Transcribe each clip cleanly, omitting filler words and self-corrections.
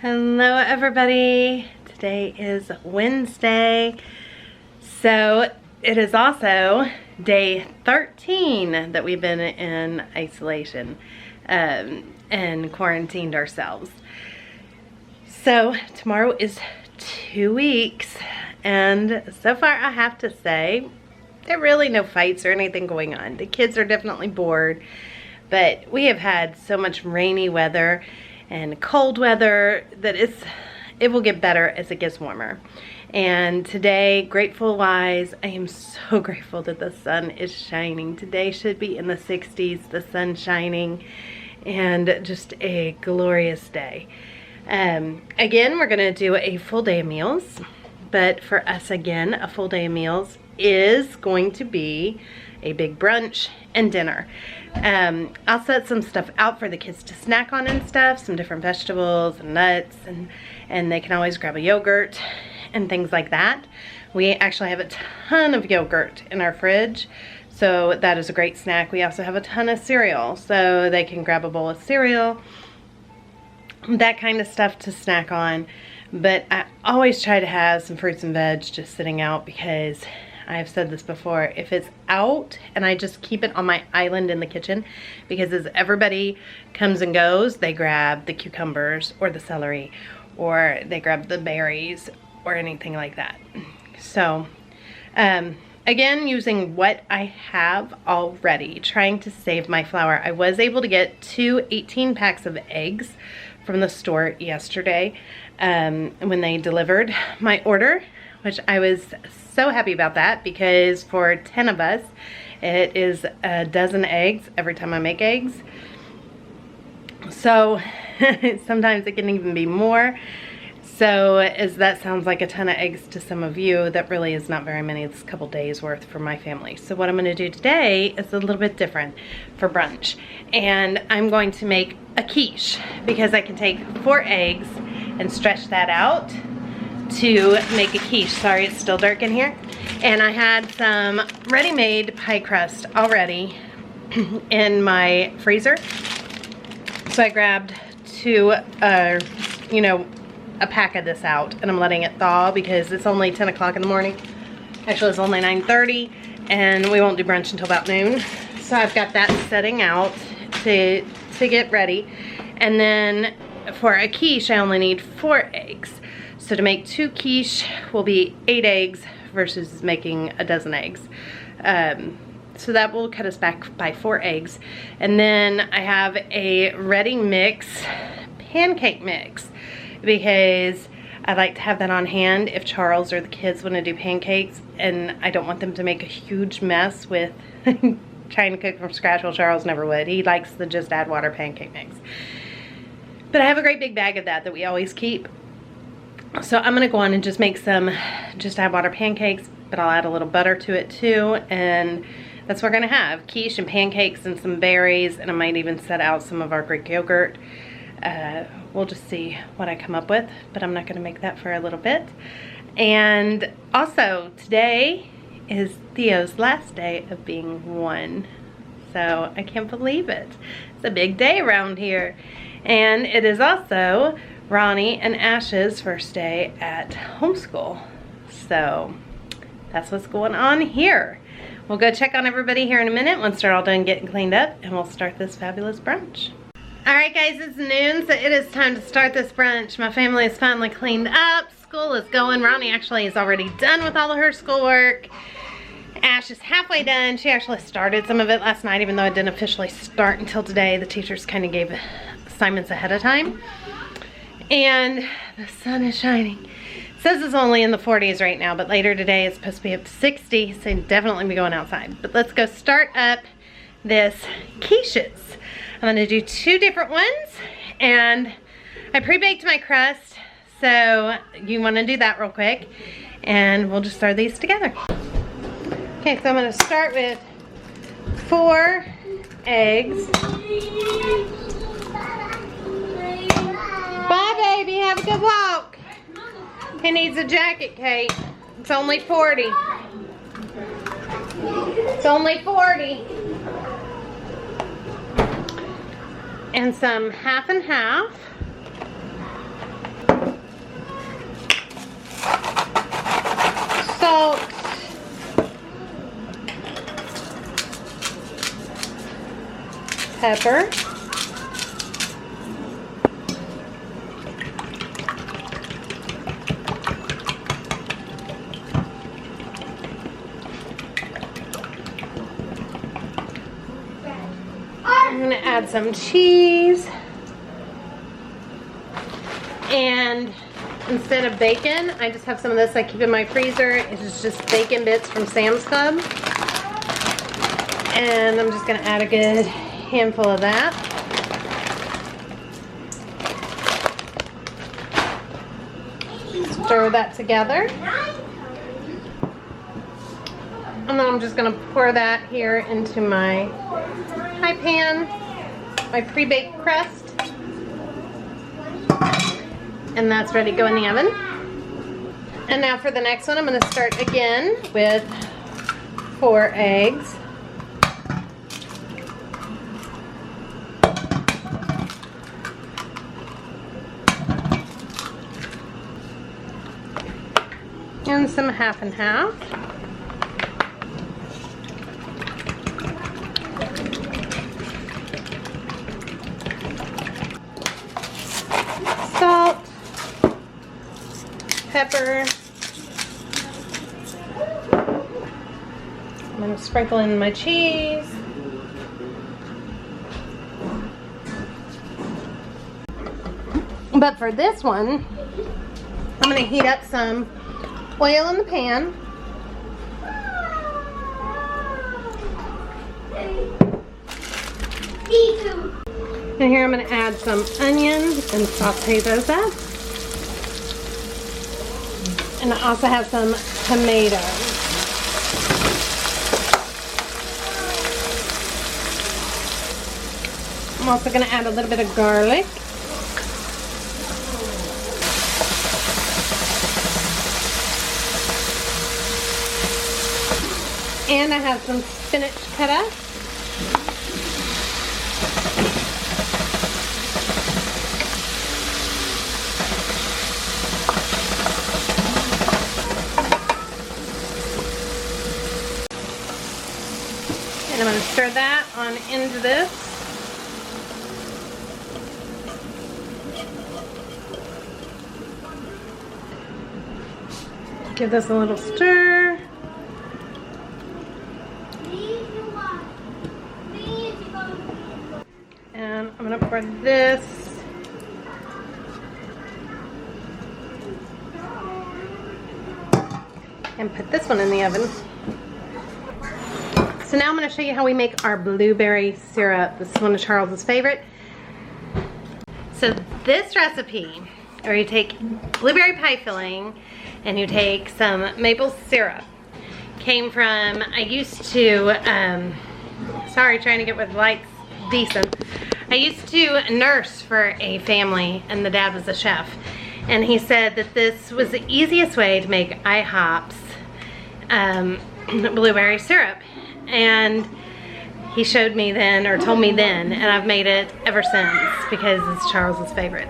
Hello everybody. Today is Wednesday. So it is also day 13 that we've been in isolation and quarantined ourselves. So tomorrow is 2 weeks, and so far I have to say there are really no fights or anything going on. The kids are definitely bored, but we have had so much rainy weather and cold weather that it will get better as it gets warmer. And today, grateful wise, I am so grateful that the sun is shining. Today should be in the 60s, the sun shining, and just a glorious day. Again, we're gonna do a full day of meals, but for us again, a full day of meals is going to be a big brunch and dinner. I'll set some stuff out for the kids to snack on and stuff, some different vegetables and nuts, and they can always grab a yogurt and things like that. We actually have a ton of yogurt in our fridge, so that is a great snack. We also have a ton of cereal, so they can grab a bowl of cereal, that kind of stuff to snack on. But I always try to have some fruits and veg just sitting out, because I have said this before, if it's out and I just keep it on my island in the kitchen, because as everybody comes and goes, they grab the cucumbers or the celery, or they grab the berries or anything like that. So again, using what I have already, trying to save my flour. I was able to get 2 18 packs of eggs from the store yesterday when they delivered my order, which I was so happy about that, because for 10 of us, it is a dozen eggs every time I make eggs. So sometimes it can even be more. So as that sounds like a ton of eggs to some of you, that really is not very many. It's a couple days worth for my family. So what I'm gonna do today is a little bit different for brunch. And I'm going to make a quiche, because I can take 4 eggs and stretch that out to make a quiche. Sorry, it's still dark in here. And I had some ready-made pie crust already in my freezer. So I grabbed a pack of this out, and I'm letting it thaw because it's only 10 o'clock in the morning. Actually, it's only 9:30, and we won't do brunch until about noon. So I've got that setting out to get ready. And then for a quiche, I only need 4 eggs. So to make 2 quiche will be 8 eggs versus making a dozen eggs. So that will cut us back by 4 eggs. And then I have a ready mix, pancake mix, because I like to have that on hand if Charles or the kids want to do pancakes, and I don't want them to make a huge mess with trying to cook from scratch. Well, Charles never would. He likes the just add water pancake mix. But I have a great big bag of that we always keep. So I'm gonna go on and just make some just add water pancakes, but I'll add a little butter to it too, and that's what we're gonna have, quiche and pancakes and some berries, and I might even set out some of our Greek yogurt. We'll just see what I come up with, but I'm not gonna make that for a little bit. And also today is Theo's last day of being 1. So I can't believe it. It's a big day around here. And it is also Ronnie and Ash's first day at homeschool. So that's what's going on here. We'll go check on everybody here in a minute once they're all done getting cleaned up, and we'll start this fabulous brunch. All right guys, it's noon, so it is time to start this brunch. My family is finally cleaned up. School is going. Ronnie actually is already done with all of her schoolwork. Ash is halfway done. She actually started some of it last night, even though it didn't officially start until today. The teachers kind of gave assignments ahead of time. And the sun is shining. It says it's only in the 40s right now, but later today it's supposed to be up to 60, so definitely be going outside. But let's go start up this quiches. I'm gonna do 2 different ones, and I pre-baked my crust, so you wanna do that real quick, and we'll just start these together. Okay, so I'm gonna start with 4 eggs. Bye, baby. Have a good walk. He needs a jacket, Kate. It's only 40. It's only 40. And some half and half. pepper. I'm gonna add some cheese. And instead of bacon, I just have some of this I keep in my freezer. It's just bacon bits from Sam's Club. And I'm just gonna add a good handful of that. Stir that together. And then I'm just gonna pour that here into my pie pan, my pre-baked crust. And that's ready to go in the oven. And now for the next one, I'm gonna start again with 4 eggs. And some half and half. Salt, pepper. I'm going to sprinkle in my cheese. But for this one, I'm going to heat up some oil in the pan. And here I'm going to add some onions and saute those up. And I also have some tomatoes. I'm also going to add a little bit of garlic. And I have some spinach cut up. And I'm going to stir that on into this. Give this a little stir. And I'm going to pour this and put this one in the oven. So now I'm going to show you how we make our blueberry syrup. This is one of Charles's favorite. So this recipe, where you take blueberry pie filling and you take some maple syrup, came from, I used to, sorry, trying to get with lights decent. I used to nurse for a family and the dad was a chef. And he said that this was the easiest way to make IHOP's blueberry syrup. And he showed me then, or told me then, and I've made it ever since because it's Charles's favorite.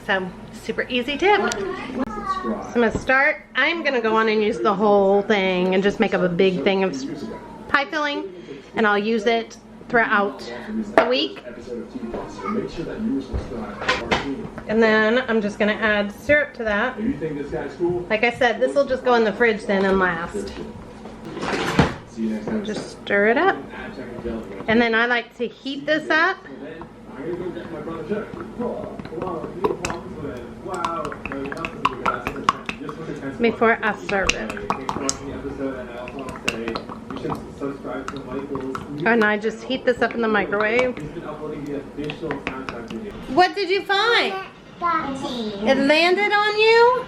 So, super easy tip. So I'm gonna start, I'm gonna go on and use the whole thing and just make up a big thing of pie filling, and I'll use it throughout the week. And then I'm just gonna add syrup to that. Like I said, this will just go in the fridge then and last. So just stir it up. And then I like to heat this up before I serve it. And I just heat this up in the microwave. What did you find? It landed on you?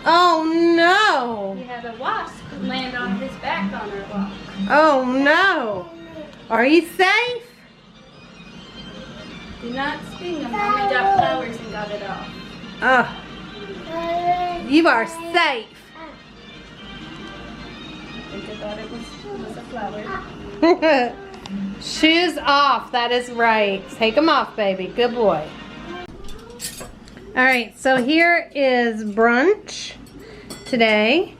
Oh no! We had a wasp land on his back on our walk. Oh no! Are you safe? Do not sting him. Mommy got flowers and got it off. Oh, you are safe. I think I thought it was a flower. Shoes off, that is right. Take them off, baby. Good boy. Alright, so here is brunch today.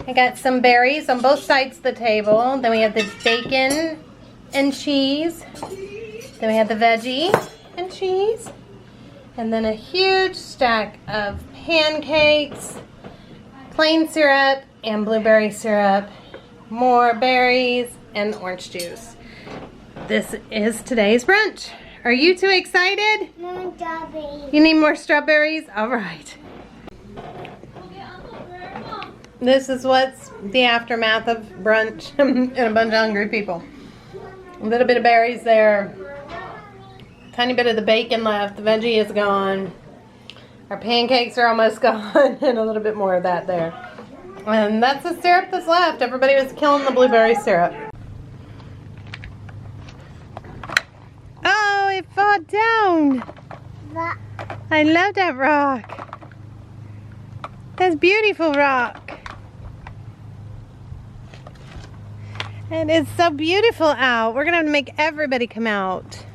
I got some berries on both sides of the table. Then we have the bacon and cheese. Then we have the veggie and cheese. And then a huge stack of pancakes, plain syrup, and blueberry syrup, more berries, and orange juice. This is today's brunch. Are you two excited? More strawberries. You need more strawberries? All right. This is what's the aftermath of brunch and a bunch of hungry people. A little bit of berries there. Tiny bit of the bacon left. The veggie is gone. Our pancakes are almost gone. And a little bit more of that there. And that's the syrup that's left. Everybody was killing the blueberry syrup. Oh, it fell down. I love that rock. That's beautiful rock. And it's so beautiful out. We're gonna have to make everybody come out.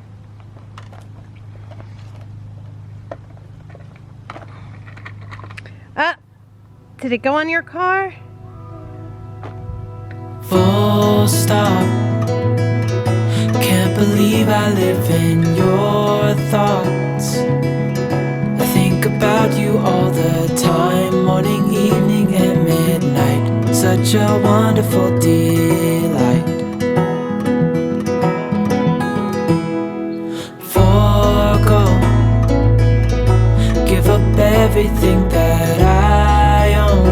Did it go on your car? Full stop. Can't believe I live in your thoughts. I think about you all the time, morning, evening, and midnight. Such a wonderful delight. Forgo, give up everything that I own.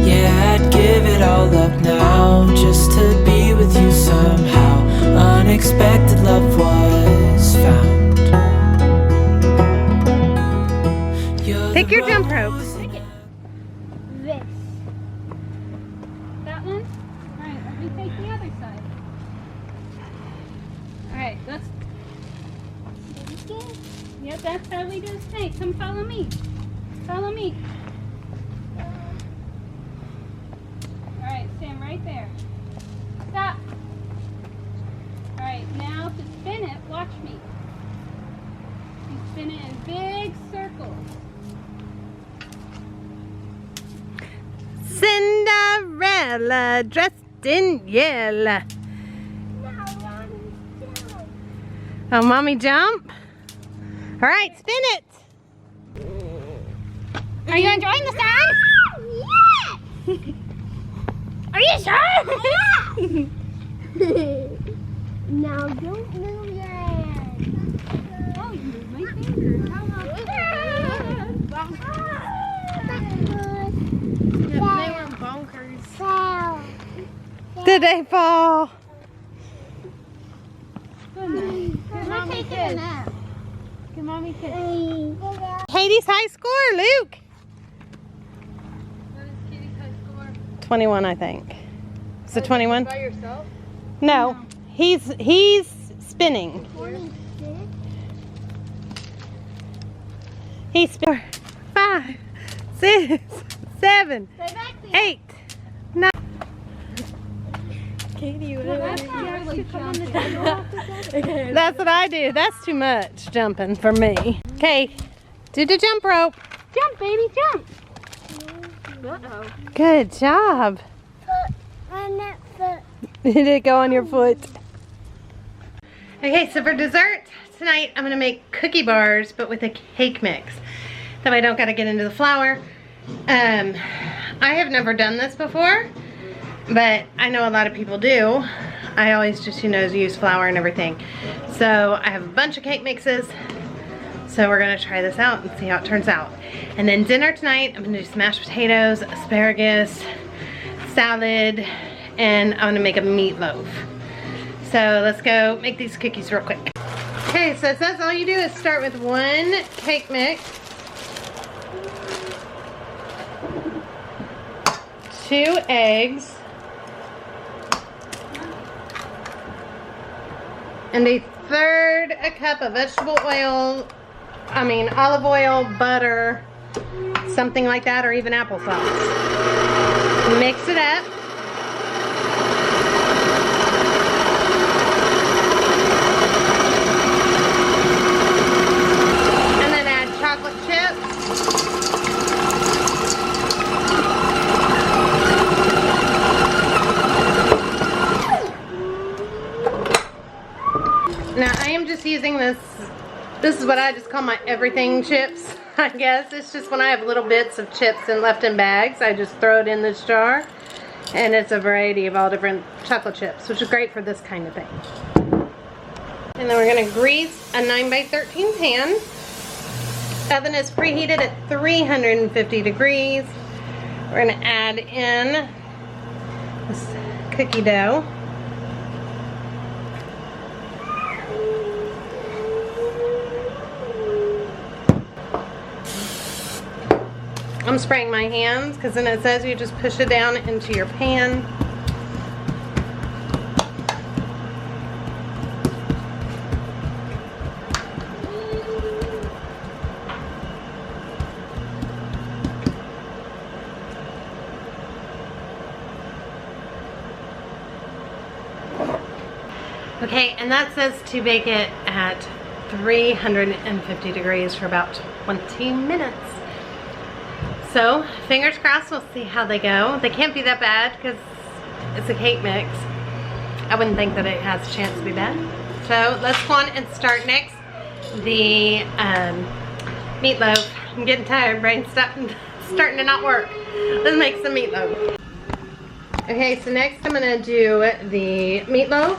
Yeah, I'd give it all up now just to be with you somehow. Unexpected love was found. Pick your jump rope. This. That one? Alright, let me take the other side. Alright, let's. Yep, that's how we do snake. Come follow me. Follow me. Alright, stand right there. Stop. Alright, now to spin it, watch me. You spin it in big circles. Cinderella dressed in yellow. Oh, mommy jump. All right, spin it. Are you enjoying the sun? Yes! Are you sure? Now don't move your hand. Oh, you moved my finger. How about They were bonkers. Did they fall? Mommy taking a nap. Can mommy kiss? Katie's high score, Luke. What is Katie's high score? 21, I think. Is it 21? By yourself? No, he's spinning. 26. He's 4, 5, 6, 7, Stay back there. 8, 9. Katie, That's not really jumping. that's what I do. That's too much jumping for me. Okay, do the jump rope. Jump, baby, jump. Uh-oh. Good job. Foot on that foot. Did it go on your foot? Okay, so for dessert tonight, I'm gonna make cookie bars, but with a cake mix. That way I don't gotta get into the flour. I have never done this before, but I know a lot of people do. I always just, use flour and everything. So I have a bunch of cake mixes. So we're gonna try this out and see how it turns out. And then dinner tonight, I'm gonna do mashed potatoes, asparagus, salad, and I'm gonna make a meatloaf. So let's go make these cookies real quick. Okay, so it says all you do is start with one cake mix, 2 eggs, and 1/3 a cup of vegetable oil, olive oil, butter, something like that, or even applesauce. Mix it up. And then add chocolate chips. This is what I just call my everything chips, I guess. It's just when I have little bits of chips and left in bags, I just throw it in this jar. And it's a variety of all different chocolate chips, which is great for this kind of thing. And then we're gonna grease a 9x13 pan. Oven is preheated at 350 degrees. We're gonna add in this cookie dough. I'm spraying my hands because then it says you just push it down into your pan. Okay, and that says to bake it at 350 degrees for about 20 minutes. So, fingers crossed, we'll see how they go. They can't be that bad because it's a cake mix. I wouldn't think that it has a chance to be bad. So, let's go on and start next the meatloaf. I'm getting tired, brain's starting to not work. Let's make some meatloaf. Okay, so next I'm gonna do the meatloaf.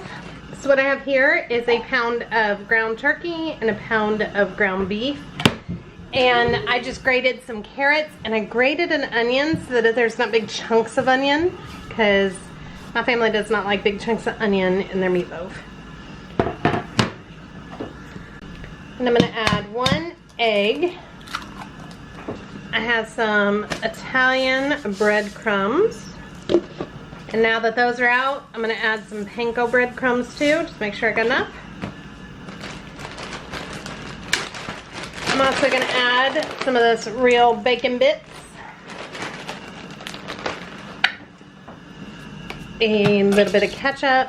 So what I have here is a pound of ground turkey and a pound of ground beef. And I just grated some carrots and I grated an onion so that there's not big chunks of onion, because my family does not like big chunks of onion in their meatloaf. And I'm going to add 1 egg. I have some Italian breadcrumbs. And now that those are out, I'm going to add some panko breadcrumbs too, just make sure I got enough. I'm also going to add some of this real bacon bits. A little bit of ketchup.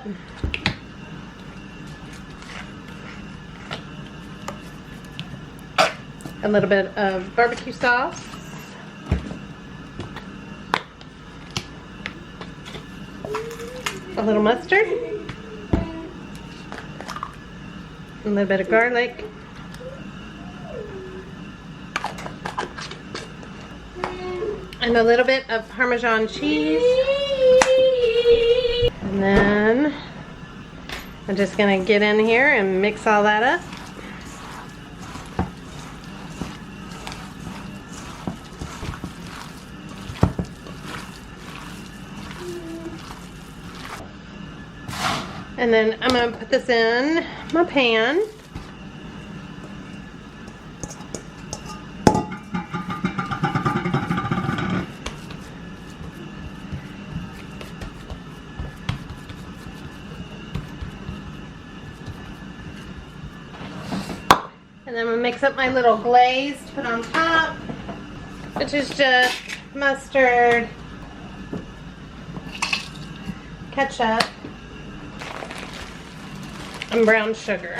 A little bit of barbecue sauce. A little mustard. A little bit of garlic. And a little bit of Parmesan cheese. And then I'm just gonna get in here and mix all that up. And then I'm gonna put this in my pan. And then I'm gonna mix up my little glaze to put on top, which is just mustard, ketchup, and brown sugar.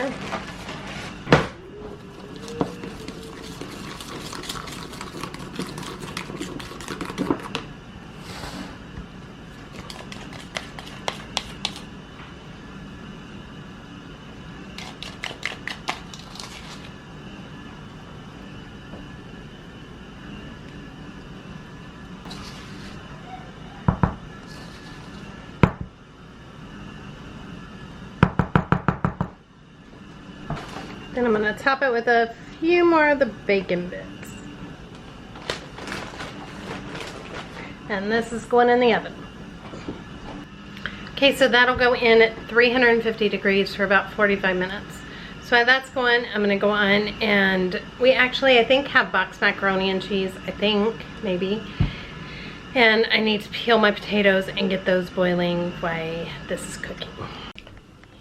Then I'm going to top it with a few more of the bacon bits. And this is going in the oven. Okay, so that'll go in at 350 degrees for about 45 minutes. So while that's going, I'm going to go on and we actually, I think, have boxed macaroni and cheese. I think, maybe. And I need to peel my potatoes and get those boiling while this is cooking.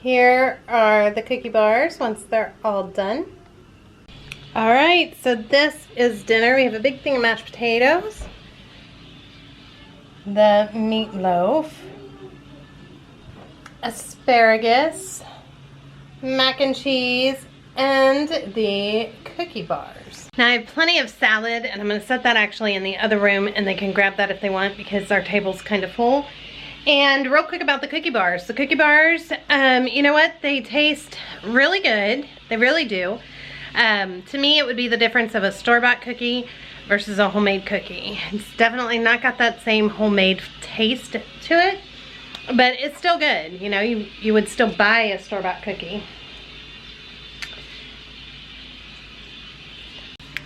Here are the cookie bars once they're all done. Alright, so this is dinner. We have a big thing of mashed potatoes, the meatloaf, asparagus, mac and cheese, and the cookie bars. Now I have plenty of salad, and I'm going to set that actually in the other room, and they can grab that if they want because our table's kind of full. And real quick about the cookie bars. The cookie bars, you know what? They taste really good. They really do. To me, it would be the difference of a store-bought cookie versus a homemade cookie. It's definitely not got that same homemade taste to it, but it's still good. You know, you would still buy a store-bought cookie.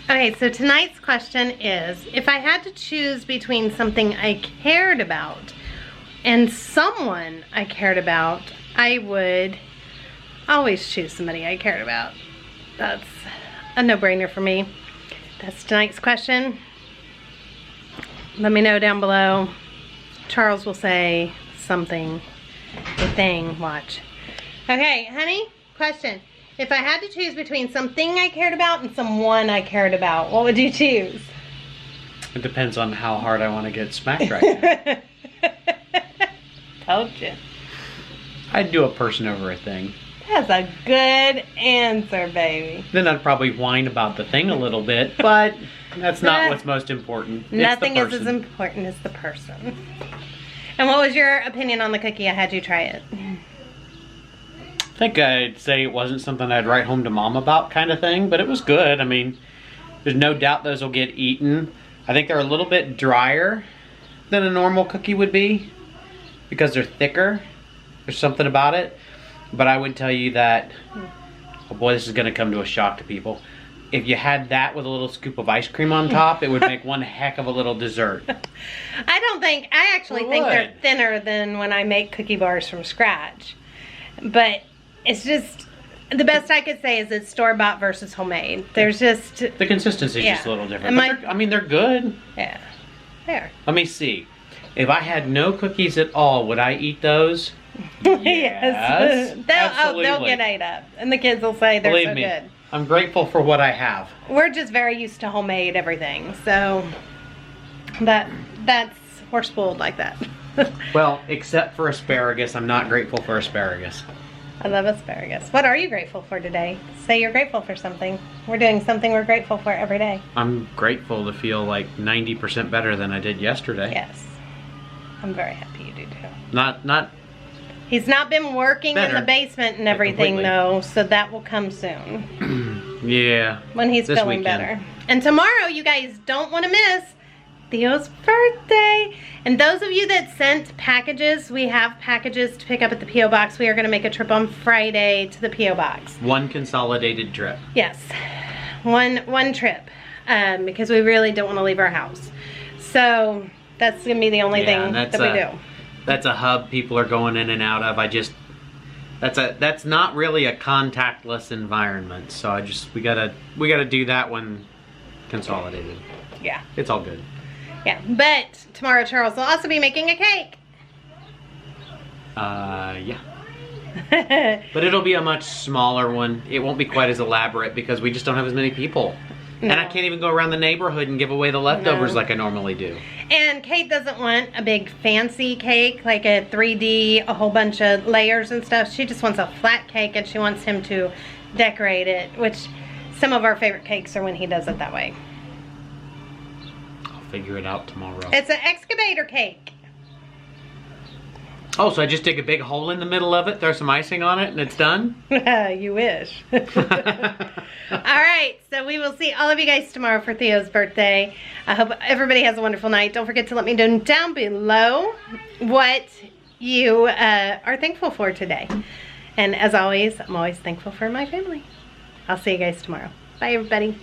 Okay, so tonight's question is, if I had to choose between something I cared about and someone I cared about, I would always choose somebody I cared about. That's a no-brainer for me. That's tonight's question. Let me know down below. Charles will say something, a thing, watch. Okay, honey, question. If I had to choose between something I cared about and someone I cared about, what would you choose? It depends on how hard I want to get smacked right now. Told you. I'd do a person over a thing. That's a good answer, baby. Then I'd probably whine about the thing a little bit, but that's not what's most important. It's Nothing the is as person. important as the person. And what was your opinion on the cookie? I had you try it. I think I'd say it wasn't something I'd write home to mom about kind of thing, but it was good. I mean, there's no doubt those will get eaten. I think they're a little bit drier than a normal cookie would be because they're thicker. There's something about it. But I would tell you that, oh boy, this is going to come to a shock to people. If you had that with a little scoop of ice cream on top, it would make one heck of a little dessert. I actually think they're thinner than when I make cookie bars from scratch. But it's just, the best I could say is it's store-bought versus homemade. There's just... The consistency is just a little different. But I mean, they're good. Yeah, they are. Let me see. If I had no cookies at all, would I eat those? Yes. They'll get ate up. And the kids will say they're Believe so me, good. I'm grateful for what I have. We're just very used to homemade everything. So, we're spoiled like that. Well, except for asparagus, I'm not grateful for asparagus. I love asparagus. What are you grateful for today? Say you're grateful for something. We're doing something we're grateful for every day. I'm grateful to feel like 90% better than I did yesterday. Yes. I'm very happy you do too. Not He's not been working in the basement and everything though, so that will come soon. Yeah. When he's this feeling weekend. better. And tomorrow, you guys don't want to miss Theo's birthday. And those of you that sent packages, we have packages to pick up at the P.O. Box. We are going to make a trip on Friday to the P.O. Box. One consolidated trip. Yes. One trip. Because we really don't want to leave our house. So, that's going to be the only thing that we do. That's a hub people are going in and out of. That's not really a contactless environment. So we gotta do that one consolidated. Yeah. It's all good. Yeah. But tomorrow Charles will also be making a cake. Yeah. But it'll be a much smaller one. It won't be quite as elaborate because we just don't have as many people. No. And I can't even go around the neighborhood and give away the leftovers like I normally do. And Kate doesn't want a big fancy cake, like a 3D, a whole bunch of layers and stuff. She just wants a flat cake and she wants him to decorate it, which some of our favorite cakes are when he does it that way. I'll figure it out tomorrow. It's an excavator cake. Oh, so I just dig a big hole in the middle of it, throw some icing on it, and it's done? You wish. Alright, so we will see all of you guys tomorrow for Theo's birthday. I hope everybody has a wonderful night. Don't forget to let me know down below what you are thankful for today. And as always, I'm always thankful for my family. I'll see you guys tomorrow. Bye, everybody.